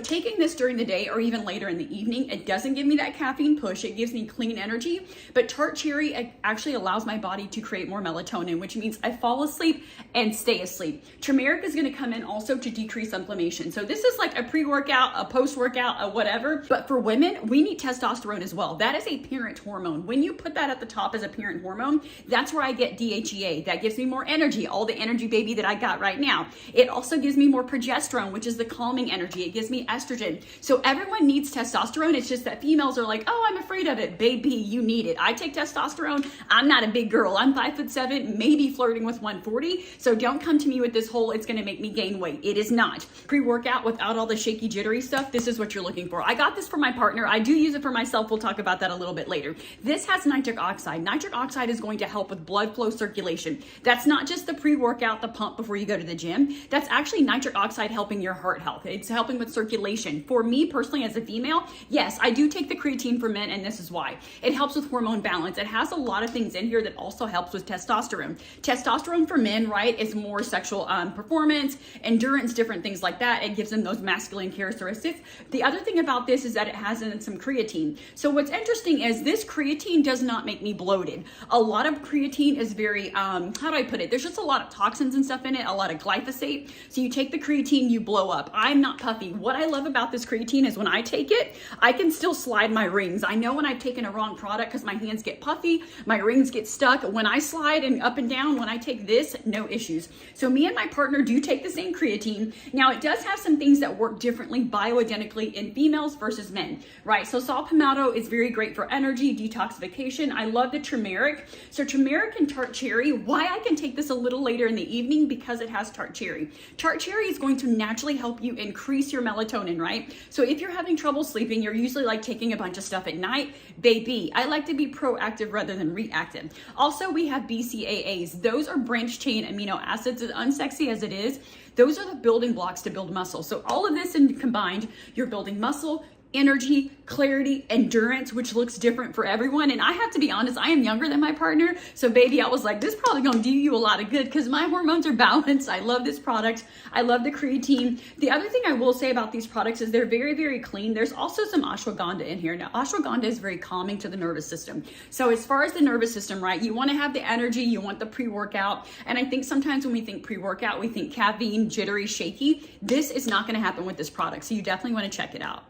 Taking this during the day or even later in the evening, it doesn't give me that caffeine push. It gives me clean energy, but tart cherry actually allows my body to create more melatonin, which means I fall asleep and stay asleep. Turmeric is going to come in also to decrease inflammation. So this is like a pre-workout, a post-workout, a whatever. But for women, we need testosterone as well. That is a parent hormone. When you put that at the top as a parent hormone, that's where I get DHEA. That gives me more energy, all the energy, baby, that I got right now. It also gives me more progesterone, which is the calming energy. It gives me estrogen. So everyone needs testosterone. It's just that females are like, oh, I'm afraid of it. Baby, you need it. I take testosterone. I'm not a big girl. I'm 5'7", maybe flirting with 140. So don't come to me with this whole, it's going to make me gain weight. It is not. Pre-workout without all the shaky, jittery stuff. This is what you're looking for. I got this for my partner. I do use it for myself. We'll talk about that a little bit later. This has nitric oxide. Nitric oxide is going to help with blood flow circulation. That's not just the pre-workout, the pump before you go to the gym. That's actually nitric oxide helping your heart health. It's helping with circulation. For me personally, as a female, yes, I do take the creatine for men, and this is why. It helps with hormone balance. It has a lot of things in here that also helps with testosterone. Testosterone for men, right, is more sexual performance, endurance, different things like that. It gives them those masculine characteristics. The other thing about this is that it has in some creatine. So what's interesting is this creatine does not make me bloated. A lot of creatine is very, how do I put it? There's just a lot of toxins and stuff in it, a lot of glyphosate. So you take the creatine, you blow up. I'm not puffy. What I love about this creatine is when I take it, I can still slide my rings. I know when I've taken a wrong product because my hands get puffy, my rings get stuck. When I slide and up and down, when I take this, no issues. So me and my partner do take the same creatine. Now it does have some things that work differently bioidentically in females versus men, right? So saw palmetto is very great for energy, detoxification. I love the turmeric. So turmeric and tart cherry, why I can take this a little later in the evening, because it has tart cherry. Tart cherry is going to naturally help you increase your melatonin, right? So if you're having trouble sleeping, you're usually like taking a bunch of stuff at night, baby, I like to be proactive rather than reactive. Also, we have BCAAs. Those are branched chain amino acids. As unsexy as it is, those are the building blocks to build muscle. So all of this and combined, you're building muscle, energy, clarity, endurance, which looks different for everyone. And I have to be honest, I am younger than my partner. So baby, I was like, this is probably gonna do you a lot of good because my hormones are balanced. I love this product. I love the creatine. The other thing I will say about these products is they're very, very clean. There's also some ashwagandha in here. Now, ashwagandha is very calming to the nervous system. So as far as the nervous system, right, you wanna have the energy, you want the pre-workout. And I think sometimes when we think pre-workout, we think caffeine, jittery, shaky. This is not gonna happen with this product. So you definitely wanna check it out.